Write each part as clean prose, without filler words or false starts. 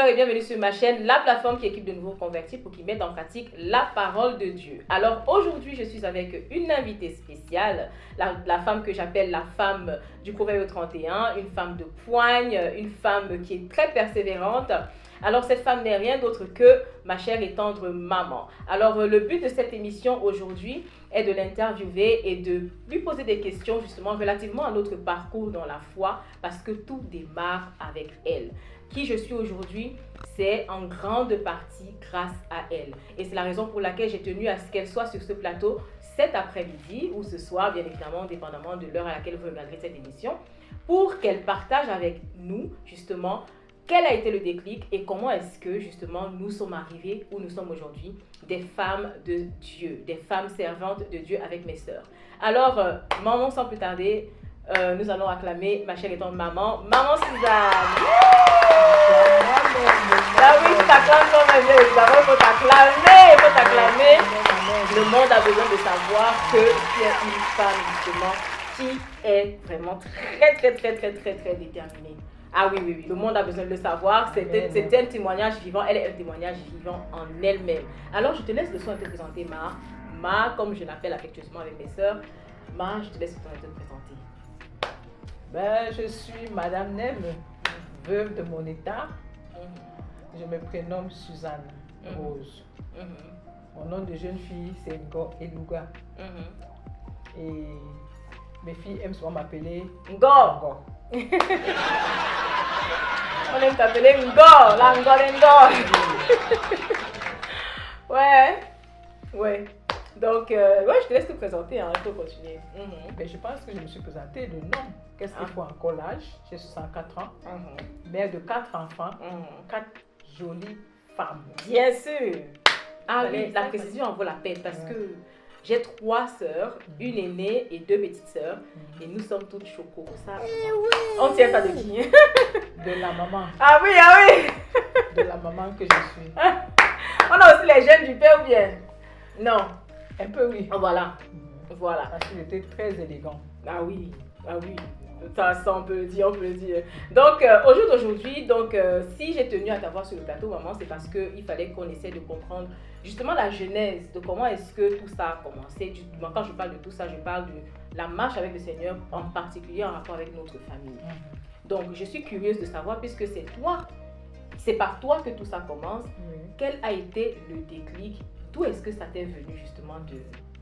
bonsoir et bienvenue sur ma chaîne, la plateforme qui équipe de nouveaux convertis pour qu'ils mettent en pratique la parole de Dieu. Alors aujourd'hui, je suis avec une invitée spéciale, la femme que j'appelle la femme du Proverbe 31, une femme de poigne, une femme qui est très persévérante. Alors cette femme n'est rien d'autre que ma chère et tendre maman. Alors le but de cette émission aujourd'hui est de l'interviewer et de lui poser des questions justement relativement à notre parcours dans la foi parce que tout démarre avec elle. Qui je suis aujourd'hui, c'est en grande partie grâce à elle. Et c'est la raison pour laquelle j'ai tenu à ce qu'elle soit sur ce plateau cet après-midi ou ce soir, bien évidemment, dépendamment de l'heure à laquelle vous regarderez cette émission, pour qu'elle partage avec nous justement quel a été le déclic et comment est-ce que justement nous sommes arrivés où nous sommes aujourd'hui, des femmes de Dieu, des femmes servantes de Dieu avec mes sœurs. Alors, maman, sans plus tarder, nous allons acclamer ma chère et tendre maman, Maman Suzanne. Ah oui, tu t'acclames comme elle veut, évidemment, il faut t'acclamer. Le monde a besoin de savoir que tu es une femme justement qui est vraiment très déterminée. Ah oui, le monde a besoin de le savoir, c'est un témoignage vivant, elle est un témoignage vivant en elle-même. Alors je te laisse le soin de te présenter, Ma, comme je l'appelle affectueusement avec mes sœurs. Ma, je te laisse le soin de te présenter. Je suis Madame Nève, veuve de mon état. Je me prénomme Suzanne Rose. Mon nom de jeune fille, c'est Ngo Eluga. Et mes filles aiment souvent m'appeler Ngo. On aime t'appeler Ngo, la Ngo. Ouais. Donc, je te laisse te présenter, il faut continuer. Je pense que je me suis présentée de nom. Qu'est-ce qu'il faut encore l'âge? J'ai 64 ans, mère de 4 enfants, 4 jolies femmes. Bien sûr. Ah oui, la précision en vaut la peine parce que j'ai 3 sœurs, une aînée et 2 petites sœurs. Et nous sommes toutes choco. Ça, on ne tient pas de qui? De la maman. Ah oui. De la maman que je suis. On a aussi les jeunes du père ou bien? Non. Un peu oui. Voilà. Parce qu'il était très élégant. Ah oui. Ça, on peut le dire. Donc, au jour d'aujourd'hui, si j'ai tenu à t'avoir sur le plateau, maman, c'est parce qu'il fallait qu'on essaie de comprendre justement la genèse de comment est-ce que tout ça a commencé. Quand je parle de tout ça, je parle de la marche avec le Seigneur, en particulier en rapport avec notre famille. Donc, je suis curieuse de savoir, puisque c'est par toi que tout ça commence, quel a été le déclic? D'où est-ce que ça t'est venu justement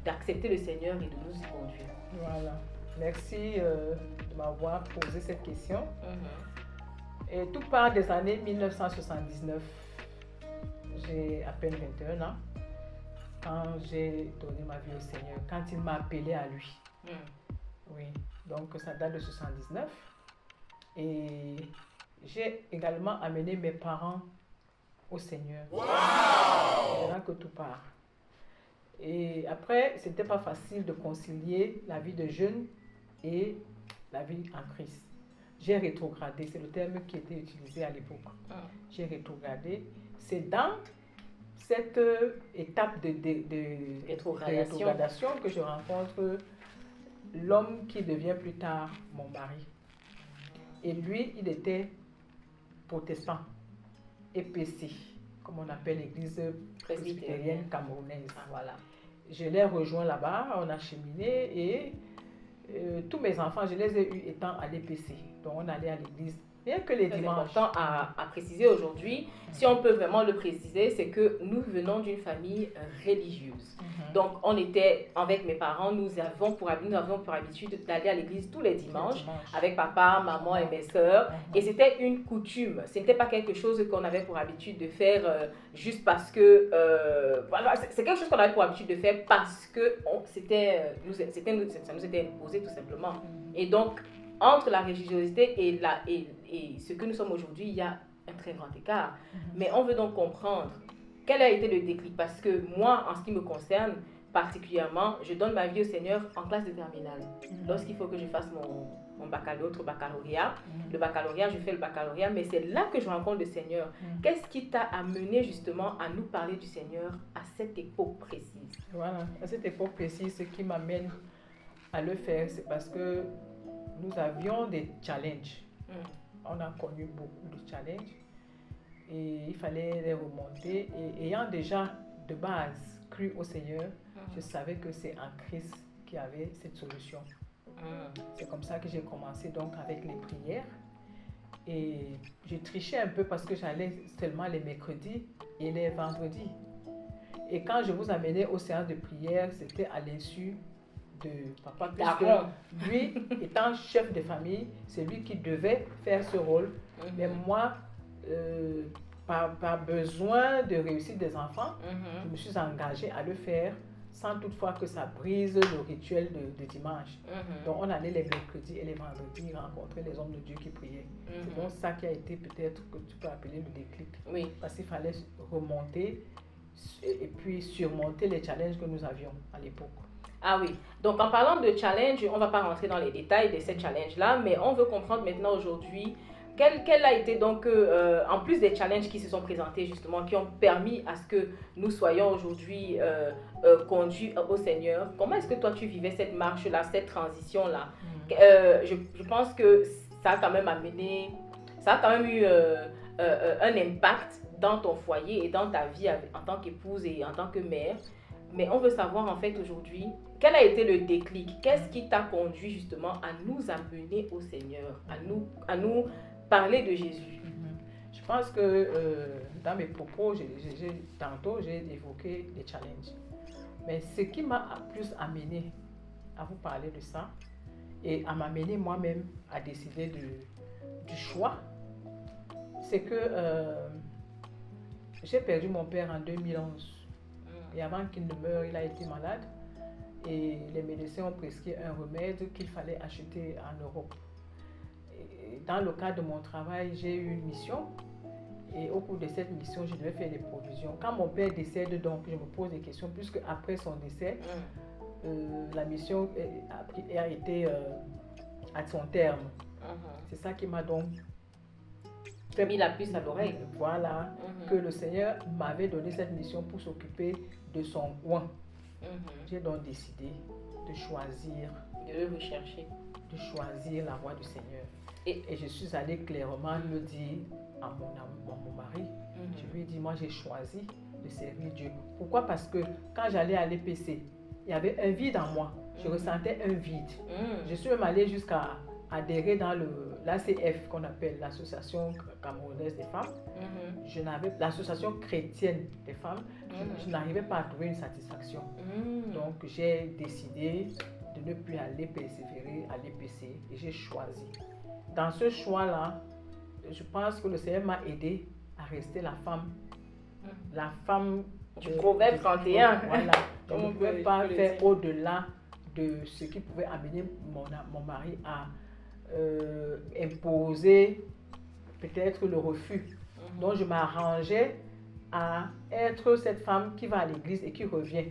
d'accepter le Seigneur et de nous y conduire? Voilà. Merci de m'avoir posé cette question. Et tout part des années 1979. J'ai à peine 21 ans quand j'ai donné ma vie au Seigneur, quand il m'a appelé à lui. Oui, donc ça date de 79. Et j'ai également amené mes parents au Seigneur. C'est là que tout part. Et après, ce n'était pas facile de concilier la vie de jeune et la vie en Christ. J'ai rétrogradé, c'est le terme qui était utilisé à l'époque. J'ai rétrogradé. C'est dans cette étape de rétrogradation que je rencontre l'homme qui devient plus tard mon mari. Et lui, il était protestant, EPC, comme on appelle l'église presbytérienne camerounaise. Voilà. Je l'ai rejoint là-bas, on a cheminé et tous mes enfants, je les ai eus étant à l'EPC. Donc on allait à l'église, bien que les dimanches. C'est important à préciser aujourd'hui, si on peut vraiment le préciser, c'est que nous venons d'une famille religieuse. Donc on était avec mes parents, nous avons pour habitude d'aller à l'église tous les dimanches avec papa, maman et mes sœurs. Et c'était une coutume, ce n'était pas quelque chose qu'on avait pour habitude de faire juste parce que... c'est quelque chose qu'on avait pour habitude de faire parce que ça nous était imposé tout simplement. Et donc, entre la religiosité et ce que nous sommes aujourd'hui, il y a un très grand écart. Mais on veut donc comprendre quel a été le déclic. Parce que moi, en ce qui me concerne particulièrement, je donne ma vie au Seigneur en classe de terminale. Lorsqu'il faut que je fasse mon baccalauréat, le baccalauréat, je fais le baccalauréat, mais c'est là que je rencontre le Seigneur. Qu'est-ce qui t'a amené justement à nous parler du Seigneur à cette époque précise? Voilà, à cette époque précise, ce qui m'amène à le faire, c'est parce que nous avions des challenges. On a connu beaucoup de challenges. et il fallait les remonter. Et ayant déjà de base cru au Seigneur, je savais que c'est en Christ qu'il y avait cette solution. C'est comme ça que j'ai commencé donc avec les prières. Et j'ai triché un peu parce que j'allais seulement les mercredis et les vendredis. Et quand je vous amenais aux séances de prière, c'était à l'insu de papa. Puisque lui, étant chef de famille, c'est lui qui devait faire ce rôle. Mais moi, par besoin de réussite des enfants, je me suis engagée à le faire sans toutefois que ça brise le rituel de dimanche. Donc on allait les mercredis et les vendredis rencontrer les hommes de Dieu qui priaient. C'est donc ça qui a été peut-être que tu peux appeler le déclic. Oui. Parce qu'il fallait remonter et puis surmonter les challenges que nous avions à l'époque. Ah oui, donc en parlant de challenge, on ne va pas rentrer dans les détails de ces challenges-là, mais on veut comprendre maintenant aujourd'hui quel a été donc, en plus des challenges qui se sont présentés justement, qui ont permis à ce que nous soyons aujourd'hui conduits au Seigneur, comment est-ce que toi tu vivais cette marche-là, cette transition-là? Je pense que ça a quand même amené, ça a quand même eu un impact dans ton foyer et dans ta vie en tant qu'épouse et en tant que mère. Mais on veut savoir en fait aujourd'hui, quel a été le déclic? Qu'est-ce qui t'a conduit justement à nous amener au Seigneur, à nous parler de Jésus? Je pense que dans mes propos, tantôt j'ai évoqué les challenges. Mais ce qui m'a plus amené à vous parler de ça et à m'amener moi-même à décider du choix, c'est que j'ai perdu mon père en 2011. Et avant qu'il ne meure, il a été malade et les médecins ont prescrit un remède qu'il fallait acheter en Europe. Et dans le cadre de mon travail, j'ai eu une mission et au cours de cette mission, je devais faire des provisions. Quand mon père décède, donc, je me pose des questions puisque après son décès, la mission a été à son terme. C'est ça qui m'a donc mis la puce à l'oreille. Voilà, que le Seigneur m'avait donné cette mission pour s'occuper de son oin. J'ai donc décidé de choisir, de le rechercher, de choisir la voie du Seigneur. Et je suis allée clairement le dire à mon mari. Je lui ai dit, moi j'ai choisi de servir Dieu. Pourquoi? Parce que quand j'allais à l'EPC, il y avait un vide en moi. Je ressentais un vide. Je suis même allée jusqu'à adhérer dans l'ACF qu'on appelle l'Association camerounaise des femmes. L'association chrétienne des femmes, je n'arrivais pas à trouver une satisfaction. Donc j'ai décidé de ne plus aller persévérer à l'EPC et j'ai choisi. Dans ce choix-là, je pense que le Seigneur m'a aidé à rester la femme du Proverbe 31. Voilà. Je ne pouvais pas faire au-delà de ce qui pouvait amener mon mari à imposer peut-être le refus. Donc je m'arrangeais à être cette femme qui va à l'église et qui revient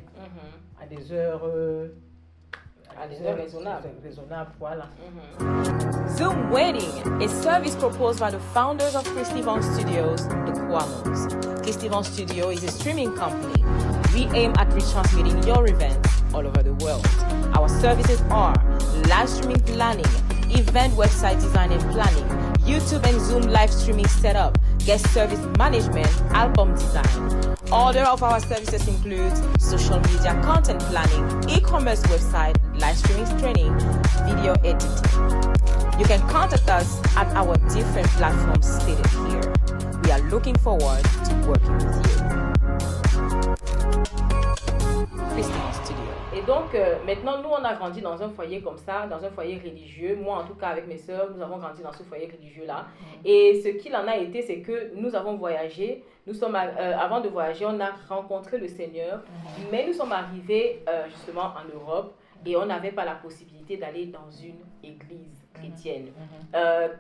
à des heures raisonnables. Voilà. Zoom Wedding, a service proposed by the founders of Christivan Studios, the Kwamos. Christivan Studio is a streaming company. We aim at retransmitting your events all over the world. Our services are live streaming planning, event website design and planning, YouTube and Zoom live streaming setup, guest service management, album design. Other of our services include social media content planning, e-commerce website, live streaming training, video editing. You can contact us at our different platforms stated here. We are looking forward to working with you. Christivan Studio. Et donc, maintenant, nous, on a grandi dans un foyer comme ça, dans un foyer religieux. Moi, en tout cas, avec mes sœurs, nous avons grandi dans ce foyer religieux-là. Et ce qu'il en a été, c'est que nous avons voyagé. Avant de voyager, on a rencontré le Seigneur. Mais nous sommes arrivés justement en Europe et on n'avait pas la possibilité d'aller dans une église chrétienne.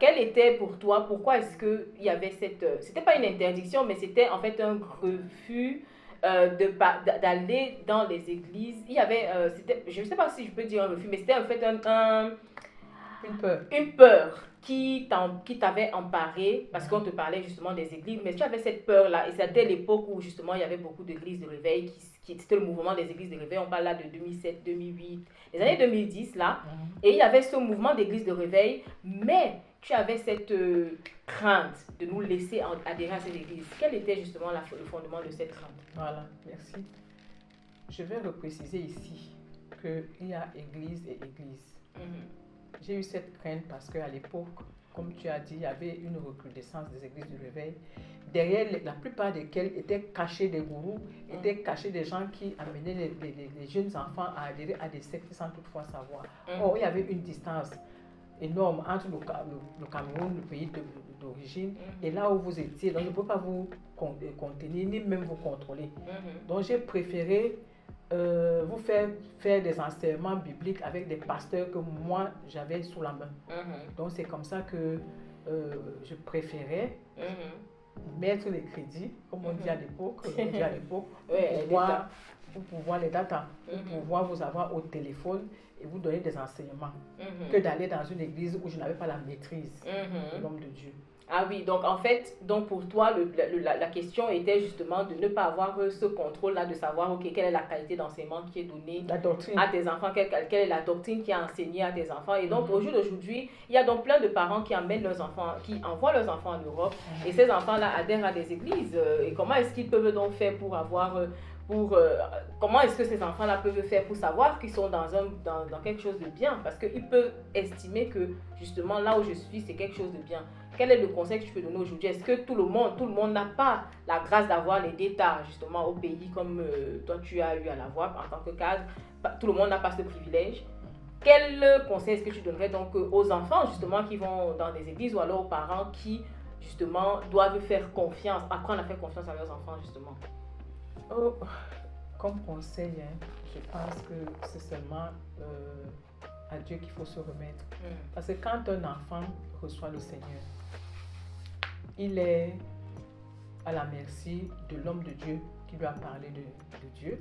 Quelle était pour toi, pourquoi est-ce qu'il y avait cette... c'était pas une interdiction, mais c'était en fait un refus d'aller dans les églises. Il y avait, je ne sais pas si je peux dire un refus, mais c'était en fait une peur qui t'avait emparé parce qu'on te parlait justement des églises, mais tu avais cette peur-là et c'était l'époque où justement il y avait beaucoup d'églises de réveil, c'était le mouvement des églises de réveil, on parle là de 2007, 2008, les années 2010 là, et il y avait ce mouvement d'églises de réveil, mais tu avais cette crainte de nous laisser adhérer à cette église, quel était justement le fondement de cette crainte? Voilà, merci. Je vais repréciser ici qu'il y a église et église. J'ai eu cette crainte parce qu'à l'époque, comme tu as dit, il y avait une recrudescence des églises de réveil, derrière la plupart desquelles étaient cachés des gourous, étaient cachés des gens qui amenaient les jeunes enfants à adhérer à des sectes sans toutefois savoir. Or, il y avait une distance énorme entre le Cameroun, le pays d'origine, et là où vous étiez. Donc, je ne peux pas vous contenir, ni même vous contrôler. Donc, j'ai préféré vous faire des enseignements bibliques avec des pasteurs que moi, j'avais sous la main. Donc, c'est comme ça que je préférais mettre les crédits, comme on dit à l'époque, pour pouvoir les data, pour pouvoir vous avoir au téléphone et vous donner des enseignements, que d'aller dans une église où je n'avais pas la maîtrise de l'homme de Dieu. Ah oui, donc en fait, donc pour toi, la question était justement de ne pas avoir ce contrôle-là, de savoir, ok, quelle est la qualité d'enseignement qui est donnée à tes enfants, quelle est la doctrine qui est enseignée à tes enfants. Et donc, au jour d'aujourd'hui, il y a donc plein de parents qui amènent leurs enfants, qui envoient leurs enfants en Europe, et ces enfants-là adhèrent à des églises. Et comment est-ce qu'ils peuvent donc faire pour avoir... comment est-ce que ces enfants-là peuvent faire pour savoir qu'ils sont dans quelque chose de bien? Parce qu'ils peuvent estimer que, justement, là où je suis, c'est quelque chose de bien. Quel est le conseil que tu peux donner aujourd'hui? Est-ce que tout le monde n'a pas la grâce d'avoir les détats, justement, au pays comme toi, tu as eu à l'avoir en tant que cadre? Tout le monde n'a pas ce privilège. Quel conseil est-ce que tu donnerais donc aux enfants, justement, qui vont dans des églises, ou alors aux parents qui, justement, doivent faire confiance, apprendre à faire confiance à leurs enfants, justement? Oh, comme conseil, je pense que c'est seulement à Dieu qu'il faut se remettre. Parce que quand un enfant reçoit le Seigneur, il est à la merci de l'homme de Dieu qui lui a parlé de Dieu.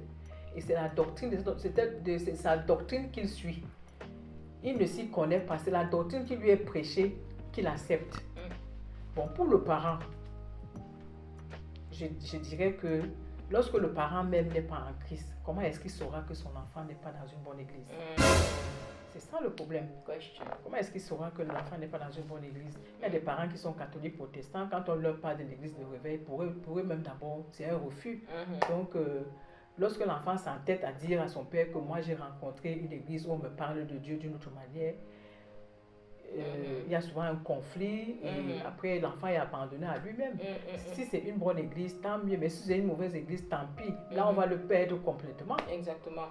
Et c'est la doctrine, c'est sa doctrine qu'il suit. Il ne s'y connaît pas, c'est la doctrine qui lui est prêchée qu'il accepte. Bon, pour le parent, je dirais que lorsque le parent même n'est pas en Christ, comment est-ce qu'il saura que son enfant n'est pas dans une bonne église? C'est ça le problème. Comment est-ce qu'il saura que l'enfant n'est pas dans une bonne église? Il y a des parents qui sont catholiques protestants. Quand on leur parle de l'église de réveil, pour eux même d'abord, c'est un refus. Donc, lorsque l'enfant s'entête à dire à son père que moi j'ai rencontré une église où on me parle de Dieu d'une autre manière, il y a souvent un conflit et après l'enfant est abandonné à lui-même. Si c'est une bonne église, tant mieux, mais si c'est une mauvaise église, tant pis. Là, on va le perdre complètement. Exactement.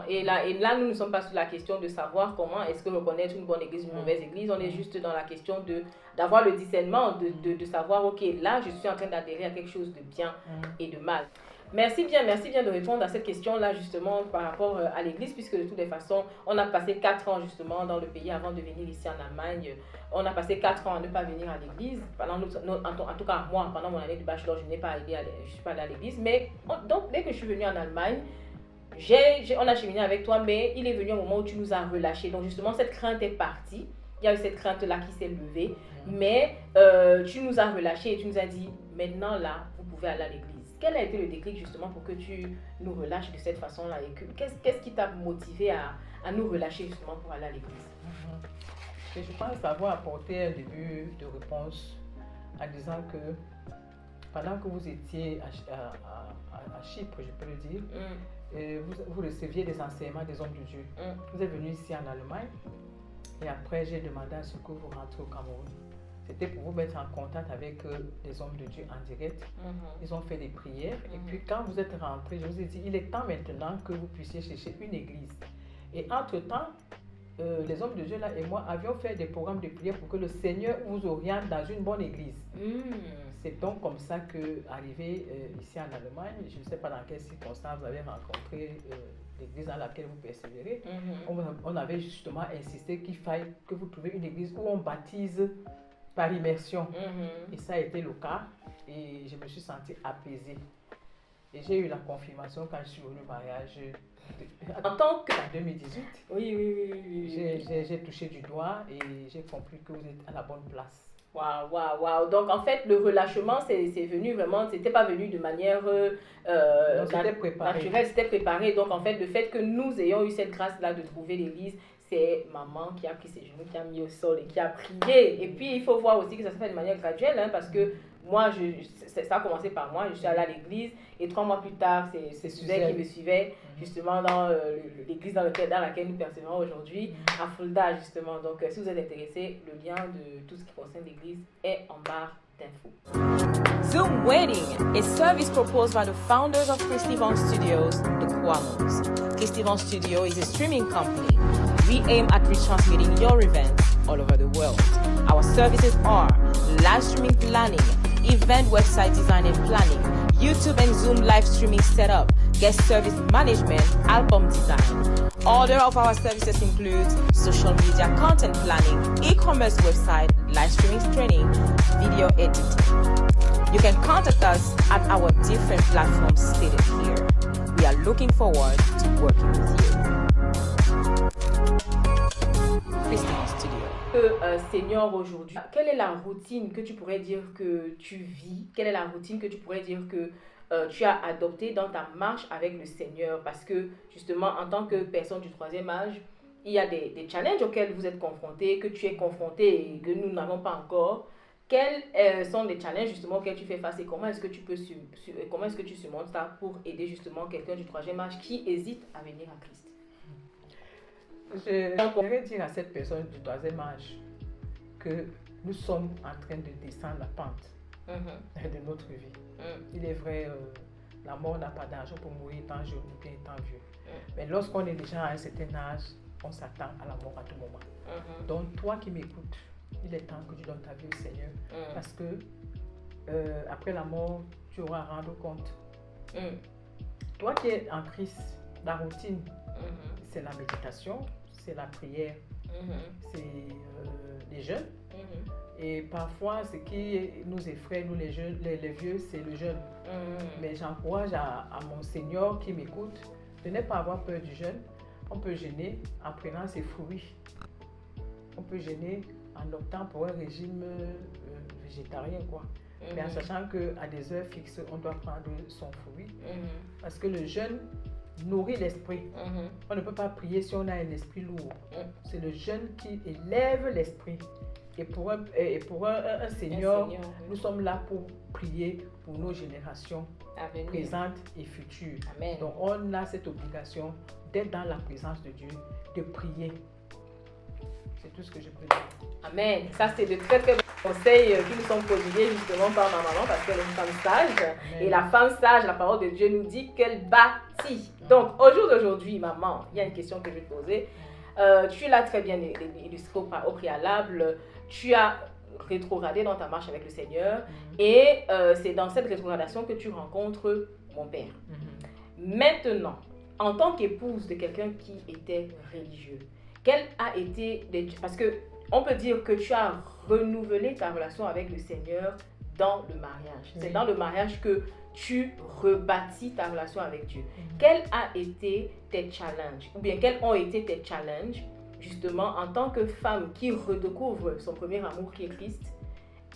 Et là, nous ne sommes pas sur la question de savoir comment est-ce que reconnaître une bonne église ou une mauvaise église. On est juste dans la question d'avoir le discernement, de savoir, ok, là, je suis en train d'adhérer à quelque chose de bien et de mal. Merci bien de répondre à cette question-là justement par rapport à l'église, puisque de toutes les façons, on a passé 4 ans justement dans le pays avant de venir ici en Allemagne. On a passé 4 ans à ne pas venir à l'église. En tout cas, moi, pendant mon année de bachelor, je suis pas allée à l'église. Mais donc, dès que je suis venue en Allemagne, on a cheminé avec toi, mais il est venu un moment où tu nous as relâchés. Donc justement, cette crainte est partie. Il y a eu cette crainte-là qui s'est levée. Mais tu nous as relâchés et tu nous as dit, maintenant là, vous pouvez aller à l'église. Quel a été le déclic justement pour que tu nous relâches de cette façon-là? Et qu'est-ce qui t'a motivé à nous relâcher justement pour aller à l'église? Et je pense avoir apporté un début de réponse en disant que pendant que vous étiez à Chypre, je peux le dire, vous receviez des enseignements des hommes de Dieu. Vous êtes venu ici en Allemagne et après j'ai demandé à ce que vous rentrez au Cameroun. C'était pour vous mettre en contact avec les hommes de Dieu en direct. Ils ont fait des prières. Et puis quand vous êtes rentrés, je vous ai dit, il est temps maintenant que vous puissiez chercher une église. Et entre-temps, les hommes de Dieu là et moi avions fait des programmes de prière pour que le Seigneur vous oriente dans une bonne église. C'est donc comme ça que, arrivé ici en Allemagne, je ne sais pas dans quelles circonstances vous avez rencontré l'église dans laquelle vous persévérez. On avait justement insisté qu'il faille que vous trouviez une église où on baptise par immersion. Et ça a été le cas et je me suis sentie apaisée. Et j'ai eu la confirmation quand je suis venue au mariage en 2018. Oui. J'ai touché du doigt et j'ai compris que vous êtes à la bonne place. Waouh. Donc en fait, le relâchement, c'est venu vraiment, c'était pas venu de manière naturelle, c'était préparé. Donc en fait, le fait que nous ayons eu cette grâce-là de trouver l'église, c'est maman qui a pris ses genoux, qui a mis au sol et qui a prié. Et puis, il faut voir aussi que ça se fait de manière graduelle, hein, parce que moi, ça a commencé par moi. Je suis allée à l'église et 3 mois plus tard, c'est Suzanne qui me suivait justement dans l'église dans laquelle nous persévérons aujourd'hui, à Fulda, justement. Donc, si vous êtes intéressés, le lien de tout ce qui concerne l'église est en barre d'infos. Zoom Wedding, a service proposed by the founders of Chris Stevens Studios, the Kwamos. Chris Stevens Studio is a streaming company. We aim at retransmitting your events all over the world. Our services are live streaming planning, event website design and planning, YouTube and Zoom live streaming setup, guest service management, album design. Other of our services include social media content planning, e-commerce website, live streaming training, video editing. You can contact us at our different platforms stated here. We are looking forward to working with you. Christine Studio. Seigneur, aujourd'hui, quelle est la routine que tu pourrais dire que tu vis? Quelle est la routine que tu pourrais dire que tu as adoptée dans ta marche avec le Seigneur? Parce que justement, en tant que personne du 3e âge, il y a des challenges auxquels vous êtes confrontés, que tu es confronté et que nous n'avons pas encore. Quels sont les challenges justement auxquels tu fais face et comment est-ce que tu surmontes ça pour aider justement quelqu'un du 3e âge qui hésite à venir à Christ? Je pourrais dire à cette personne du 3e âge que nous sommes en train de descendre la pente de notre vie. Il est vrai, la mort n'a pas d'âge pour mourir étant jeune ou bien étant vieux. Mais lorsqu'on est déjà à un certain âge, on s'attend à la mort à tout moment. Donc toi qui m'écoutes, il est temps que tu donnes ta vie au Seigneur parce que après la mort, tu auras à rendre compte. Toi qui es en Christ, la routine, c'est la méditation, c'est la prière, c'est les jeûnes. Et parfois, ce qui nous effraie, nous les jeunes, les vieux, c'est le jeûne. Mais j'encourage à mon Seigneur qui m'écoute de ne pas avoir peur du jeûne. On peut jeûner en prenant ses fruits. On peut jeûner en optant pour un régime végétarien, quoi. Mais en sachant qu'à des heures fixes, on doit prendre son fruit. Parce que le jeûne nourrit l'esprit. On ne peut pas prier si on a un esprit lourd. C'est le jeûne qui élève l'esprit. Et pour un Seigneur, nous sommes là pour prier pour nos générations présentes et futures. Amen. Donc on a cette obligation d'être dans la présence de Dieu, de prier. C'est tout ce que je peux dire. Amen. Ça, c'est de très très bons conseils qui nous sont prodigués justement par ma maman parce qu'elle est une femme sage. Amen. Et la femme sage, la parole de Dieu nous dit qu'elle bâtit. Donc, au jour d'aujourd'hui, maman, il y a une question que je vais te poser. Tu l'as très bien illustré au préalable. Tu as rétrogradé dans ta marche avec le Seigneur. Et c'est dans cette rétrogradation que tu rencontres mon père. Maintenant, en tant qu'épouse de quelqu'un qui était religieux, quelle a été... Parce qu'on peut dire que tu as renouvelé ta relation avec le Seigneur dans le mariage. C'est dans le mariage que tu rebâtis ta relation avec Dieu. Quels ont été tes challenges? Ou bien quels ont été tes challenges, justement, en tant que femme qui redécouvre son premier amour qui est Christ,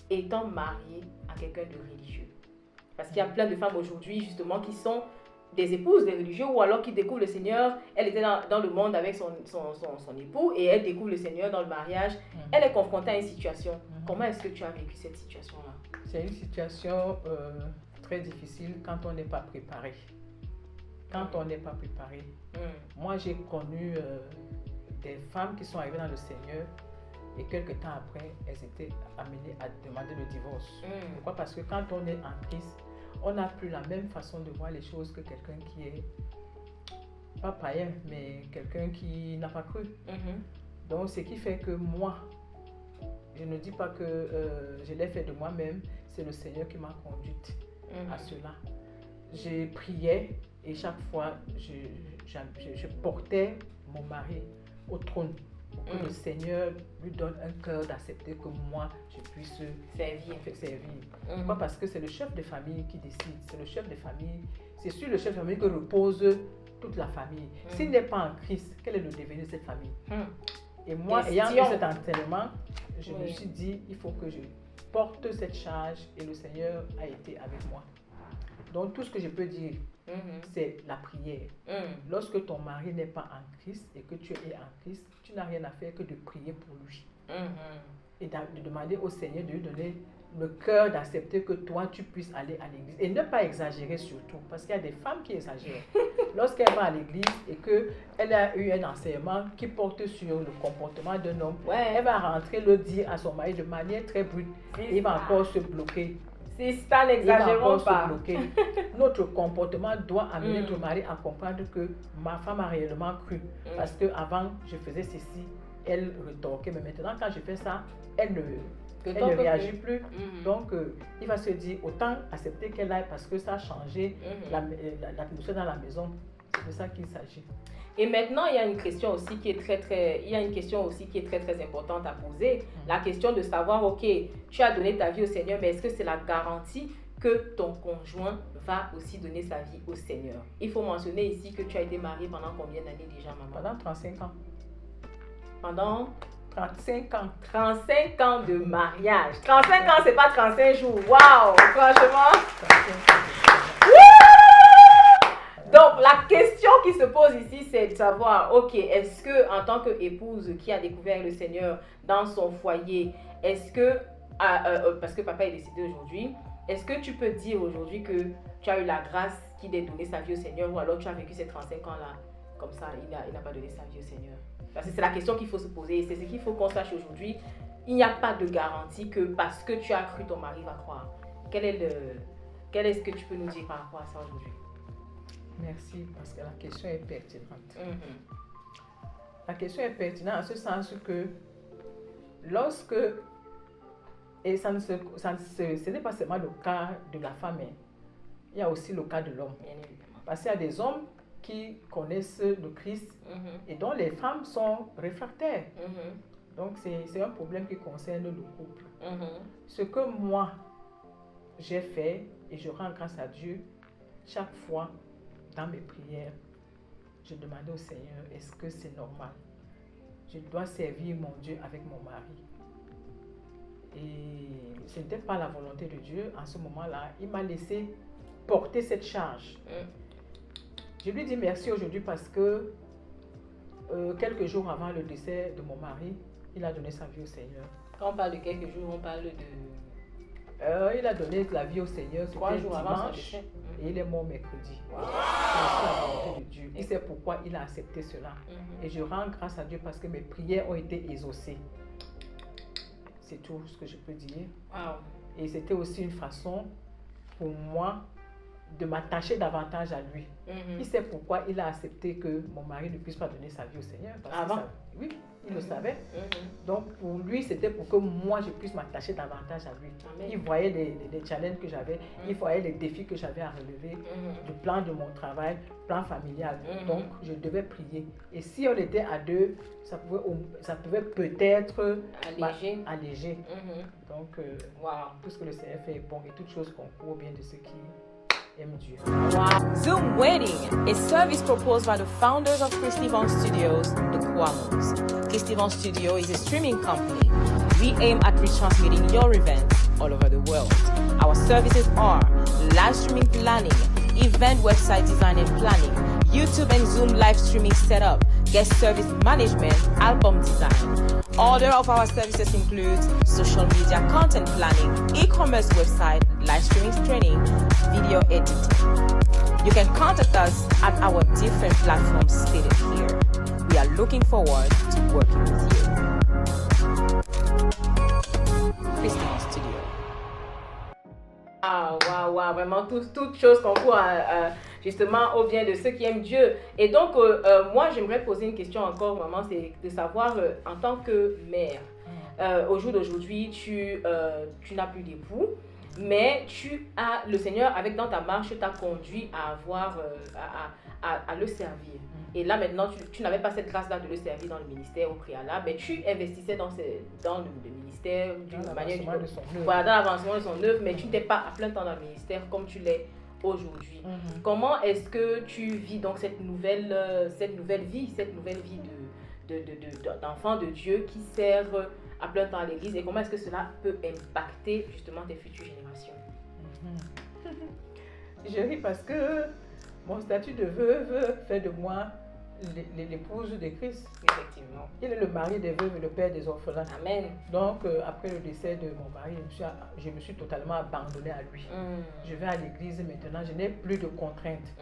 étant mariée à quelqu'un de religieux? Parce qu'il y a plein de femmes aujourd'hui, justement, qui sont des épouses des religieux ou alors qui découvrent le Seigneur. Elle était dans le monde avec son époux et elle découvre le Seigneur dans le mariage. Elle est confrontée à une situation. Comment est-ce que tu as vécu cette situation-là? C'est une situation très difficile quand on n'est pas préparé. Quand on n'est pas préparé. Moi, j'ai connu des femmes qui sont arrivées dans le Seigneur et quelques temps après, elles étaient amenées à demander le divorce. Pourquoi? Parce que quand on est en Christ, on n'a plus la même façon de voir les choses que quelqu'un qui est pas païen, mais quelqu'un qui n'a pas cru. Donc, ce qui fait que moi, je ne dis pas que je l'ai fait de moi-même, c'est le Seigneur qui m'a conduite à cela. Je priais et chaque fois, je portais mon mari au trône. Pour que le Seigneur lui donne un cœur d'accepter que moi, je puisse servir. Pourquoi? Parce que c'est le chef de famille qui décide. C'est le chef de famille. C'est sur le chef de famille que repose toute la famille. S'il n'est pas en Christ, quel est le devenir de cette famille? Et moi, ayant eu cet entraînement, je me suis dit, il faut que je porte cette charge et le Seigneur a été avec moi. Donc, tout ce que je peux dire, c'est la prière. Lorsque ton mari n'est pas en Christ et que tu es en Christ, tu n'as rien à faire que de prier pour lui. Et de demander au Seigneur de lui donner le cœur d'accepter que toi, tu puisses aller à l'église. Et ne pas exagérer surtout, parce qu'il y a des femmes qui exagèrent. Lorsqu'elle va à l'église et qu'elle a eu un enseignement qui porte sur le comportement d'un homme, elle va rentrer le dire à son mari de manière très brute. Et il va encore se bloquer. Si ça n'exagérons pas. Notre comportement doit amener notre mari à comprendre que ma femme a réellement cru. Parce qu'avant, je faisais ceci, elle retorquait. Mais maintenant, quand je fais ça, elle ne réagit plus. Donc, il va se dire, autant accepter qu'elle aille parce que ça a changé l'atmosphère dans la maison. C'est de ça qu'il s'agit. Et maintenant, il y a une question aussi qui est très importante à poser. La question de savoir, ok, tu as donné ta vie au Seigneur, mais est-ce que c'est la garantie que ton conjoint va aussi donner sa vie au Seigneur? Il faut mentionner ici que tu as été mariée pendant combien d'années déjà, maman? Pendant 35 ans. Pendant 35 ans. 35 ans de mariage. 35 ans, c'est pas 35 jours. Waouh, franchement. 35 ans. Donc, la question qui se pose ici, c'est de savoir, ok, est-ce que en tant qu'épouse qui a découvert le Seigneur dans son foyer, est-ce que, parce que papa est décédé aujourd'hui, est-ce que tu peux dire aujourd'hui que tu as eu la grâce qu'il ait donné sa vie au Seigneur, ou alors tu as vécu ces 35 ans-là comme ça, il n'a pas donné sa vie au Seigneur? Parce que c'est la question qu'il faut se poser, c'est ce qu'il faut qu'on sache aujourd'hui. Il n'y a pas de garantie que parce que tu as cru, ton mari va croire. Quel est ce que tu peux nous dire par rapport à ça aujourd'hui? Merci, parce que la question est pertinente. La question est pertinente en ce sens que lorsque, et ce n'est pas seulement le cas de la femme, il y a aussi le cas de l'homme. Parce qu'il y a des hommes qui connaissent le Christ et dont les femmes sont réfractaires. Donc c'est un problème qui concerne le couple. Ce que moi, j'ai fait, et je rends grâce à Dieu, chaque fois, dans mes prières, je demandais au Seigneur, est-ce que c'est normal? Je dois servir mon Dieu avec mon mari. Et ce n'était pas la volonté de Dieu en ce moment-là. Il m'a laissé porter cette charge. Je lui dis merci aujourd'hui parce que quelques jours avant le décès de mon mari, il a donné sa vie au Seigneur. Quand on parle de quelques jours, on parle de... il a donné la vie au Seigneur, c'était 3 jours avant son dimanche, décès. et il est mort mercredi. Wow. C'est la volonté de Dieu. Il sait pourquoi il a accepté cela. Et je rends grâce à Dieu parce que mes prières ont été exaucées. C'est tout ce que je peux dire. Wow. Et c'était aussi une façon pour moi de m'attacher davantage à lui. Il sait pourquoi il a accepté que mon mari ne puisse pas donner sa vie au Seigneur. Avant? Oui, il le savait. Donc pour lui, c'était pour que moi je puisse m'attacher davantage à lui. Amen. Il voyait les challenges que j'avais, il voyait les défis que j'avais à relever, du plan de mon travail, plan familial. Donc je devais prier. Et si on était à deux, ça pouvait peut-être alléger. Donc tout ce que le Seigneur fait est bon et toute chose concourt au bien de ceux qui aiment Dieu. Wow. Zoom Wedding, a service proposed by the founders of Christy Von Studios, the Kwamos. Christy Von Studio is a streaming company. We aim at retransmitting your events all over the world. Our services are live streaming planning, event website design and planning, YouTube and Zoom live streaming setup, guest service management, album design. Other of our services include social media content planning, e-commerce website, live streaming training, video editing. You can contact us at our different platforms stated here. We are looking forward to working with you. Christine Studio. Wow, vraiment toutes choses concourent justement au bien de ceux qui aiment Dieu. Et donc, moi, j'aimerais poser une question encore, maman, c'est de savoir, en tant que mère, au jour d'aujourd'hui, tu n'as plus d'époux, mais le Seigneur, dans ta marche, t'a conduit à avoir, à le servir. Et là, maintenant, tu n'avais pas cette grâce-là de le servir dans le ministère au préalable, mais tu investissais dans le ministère d'une manière... Dans l'avancement de son œuvre, mais tu n'étais pas à plein temps dans le ministère comme tu l'es aujourd'hui. Comment est-ce que tu vis donc cette nouvelle vie d'enfant de Dieu qui sert à plein temps à l'église, et comment est-ce que cela peut impacter justement tes futures générations? Je ris parce que mon statut de veuve fait de moi l'épouse de Christ. Effectivement. Il est le mari des veuves et le père des orphelins. Amen. Donc, après le décès de mon mari, je me suis totalement abandonnée à lui. Je vais à l'église maintenant, je n'ai plus de contraintes.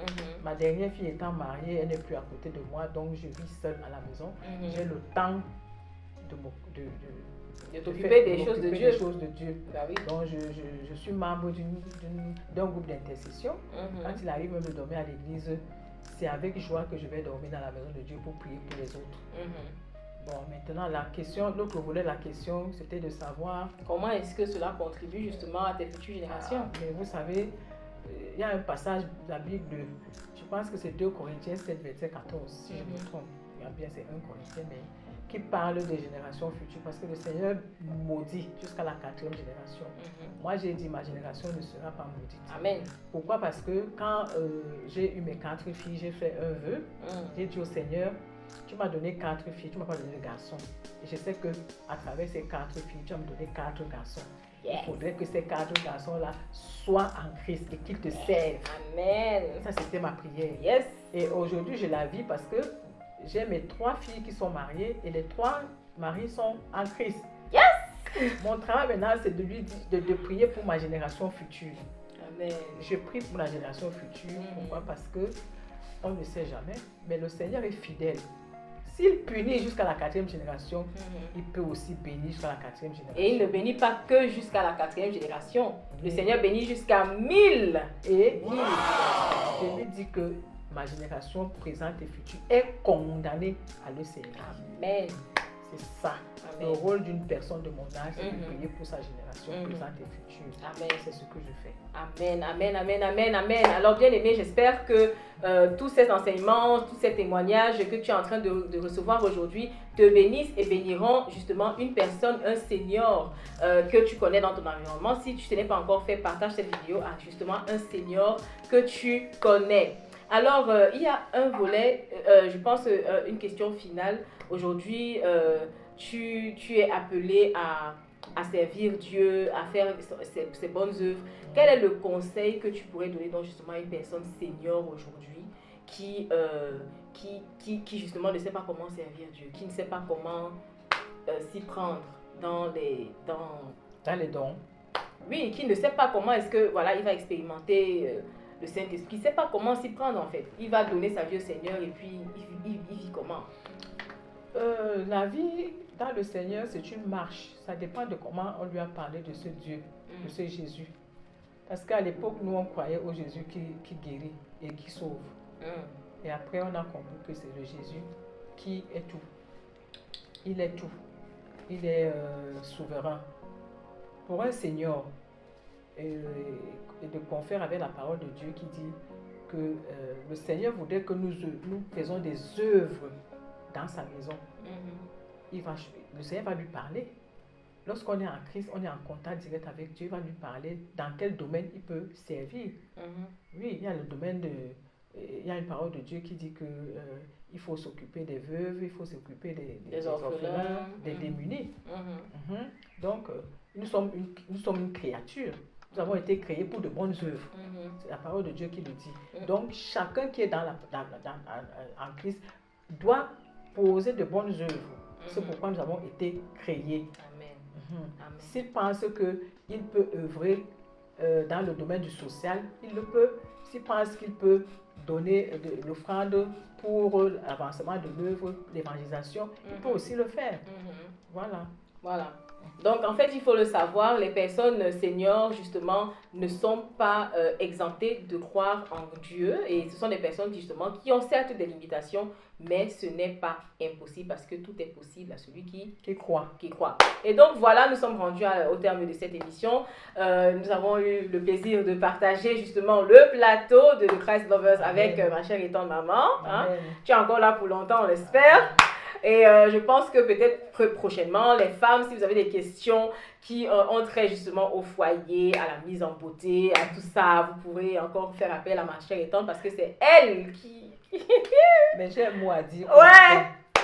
Ma dernière fille étant mariée, elle n'est plus à côté de moi, donc je vis seule à la maison. J'ai le temps de t'occuper des choses de Dieu. Bah oui. Donc, je suis membre d'un groupe d'intercession. Quand il arrive de dormir à l'église, c'est avec joie que je vais dormir dans la maison de Dieu pour prier pour les autres. Bon, maintenant, l'autre volet de la question, c'était de savoir... Comment est-ce que cela contribue justement à tes futures générations? Mais vous savez, il y a un passage de la Bible, je pense que c'est 2 Corinthiens 7, verset 14, si je me trompe. Bien, c'est 1 Corinthiens, mais qui parle des générations futures, parce que le Seigneur maudit jusqu'à la 4e génération. Moi, j'ai dit, ma génération ne sera pas maudite. Amen. Pourquoi? Parce que quand j'ai eu mes 4 filles, j'ai fait un vœu. J'ai dit au Seigneur, tu m'as donné 4 filles, tu ne m'as pas donné de garçons. Et je sais qu'à travers ces 4 filles, tu vas me donner 4 garçons. Yes. Il faudrait que ces 4 garçons-là soient en Christ et qu'ils te servent. Amen. Ça, c'était ma prière. Yes. Et aujourd'hui, je la vis parce que j'ai mes 3 filles qui sont mariées et les 3 maris sont en Christ. Yes! Mon travail maintenant, c'est de prier pour ma génération future. Amen. Je prie pour la génération future. Pourquoi? Parce que on ne sait jamais, mais le Seigneur est fidèle. S'il punit jusqu'à la 4e génération, il peut aussi bénir jusqu'à la 4e génération. Et il ne bénit pas que jusqu'à la 4e génération. Le Seigneur bénit jusqu'à 1000. Et je lui dis que ma génération présente et future est condamnée à le servir. Amen. C'est ça. Amen. Le rôle d'une personne de mon âge, c'est de prier pour sa génération présente et future. Amen. C'est ce que je fais. Amen, amen, amen, amen, amen. Alors, bien aimé, j'espère que tous ces enseignements, tous ces témoignages que tu es en train de recevoir aujourd'hui te bénissent et béniront justement une personne, un senior que tu connais dans ton environnement. Si tu ne l'as pas encore fait, partage cette vidéo à justement un senior que tu connais. Alors, il y a un volet, je pense, une question finale. Aujourd'hui, tu es appelé à servir Dieu, à faire ses bonnes œuvres. Quel est le conseil que tu pourrais donner donc justement à une personne senior aujourd'hui qui justement ne sait pas comment servir Dieu, qui ne sait pas comment s'y prendre dans les dons? Oui, qui ne sait pas comment est-ce que voilà, il va expérimenter le Saint-Esprit, qui ne sait pas comment s'y prendre en fait. Il va donner sa vie au Seigneur et puis il vit comment? La vie dans le Seigneur, c'est une marche. Ça dépend de comment on lui a parlé de ce Dieu, de ce Jésus. Parce qu'à l'époque, nous, on croyait au Jésus qui guérit et qui sauve. Et après, on a compris que c'est le Jésus qui est tout. Il est tout. Il est souverain. Pour un Seigneur, et de confère avec la parole de Dieu qui dit que le Seigneur voudrait que nous faisons des œuvres dans sa maison. Le Seigneur va lui parler. Lorsqu'on est en Christ, on est en contact direct avec Dieu. Il va lui parler dans quel domaine il peut servir. Oui, il y a le domaine il y a une parole de Dieu qui dit que il faut s'occuper des veuves, il faut s'occuper des orphelins, des démunis. Donc, nous sommes une créature. Nous avons été créés pour de bonnes œuvres. C'est la parole de Dieu qui le dit. Donc, chacun qui est en Christ doit poser de bonnes œuvres. C'est pourquoi nous avons été créés. Amen. S'il pense qu'il peut œuvrer dans le domaine du social, il le peut. S'il pense qu'il peut donner de l'offrande pour l'avancement de l'œuvre, l'évangélisation, il peut aussi le faire. Voilà. Donc, en fait, il faut le savoir, les personnes seniors, justement, ne sont pas exemptées de croire en Dieu. Et ce sont des personnes, justement, qui ont certes des limitations, mais ce n'est pas impossible parce que tout est possible à celui qui croit. Et donc, voilà, nous sommes rendus au terme de cette émission. Nous avons eu le plaisir de partager, justement, le plateau de Christ Lovers avec ma chère et tendre maman. Tu es encore là pour longtemps, on l'espère. Et je pense que peut-être prochainement, les femmes, si vous avez des questions qui ont trait justement au foyer, à la mise en beauté, à tout ça, vous pourrez encore faire appel à ma chère et tendre parce que c'est elle qui... Mais j'ai un mot à dire.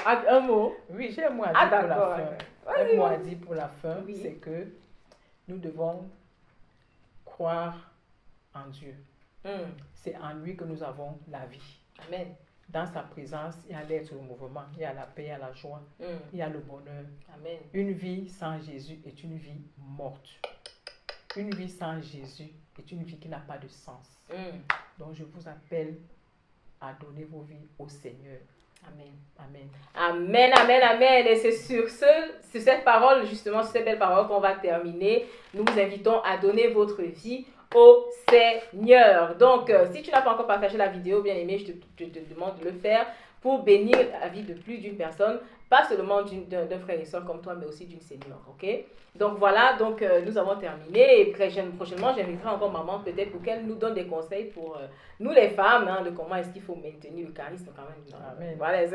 Un mot? Oui, j'ai un mot à dire pour la fin. Un mot à dire pour la fin, c'est que nous devons croire en Dieu. C'est en lui que nous avons la vie. Amen. Dans sa présence, il y a l'être, le mouvement, il y a la paix, il y a la joie, il y a le bonheur. Amen. Une vie sans Jésus est une vie morte. Une vie sans Jésus est une vie qui n'a pas de sens. Donc je vous appelle à donner vos vies au Seigneur. Amen. Amen. Amen, amen, amen. Et c'est sur cette parole, justement, sur cette belle parole qu'on va terminer. Nous vous invitons à donner votre vie au Seigneur. Donc, si tu n'as pas encore partagé la vidéo, bien aimé, je te demande de le faire pour bénir la vie de plus d'une personne, pas seulement d'un frère et soeur comme toi, mais aussi d'une senior, ok? Donc voilà, donc nous avons terminé et prochainement j'inviterai encore maman peut-être pour qu'elle nous donne des conseils pour nous les femmes, de comment est-ce qu'il faut maintenir le charisme quand même. Amen. Voilà,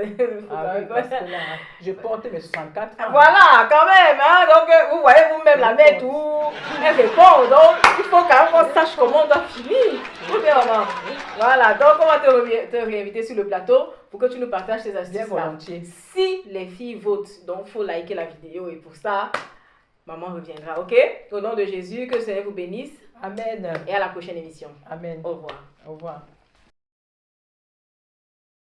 parce que là, je porte mes 64 ans. Voilà, quand même, donc vous voyez vous-même la mettre tout, elle répond, donc il faut quand même qu'on sache comment on doit finir. Maman. Voilà, donc on va te réinviter sur le plateau pour que tu nous partages tes astuces. Bien volontiers. Si les filles votent, donc il faut liker la vidéo et pour ça, maman reviendra, ok? Au nom de Jésus, que le Seigneur vous bénisse. Amen. Et à la prochaine émission. Amen. Au revoir. Au revoir.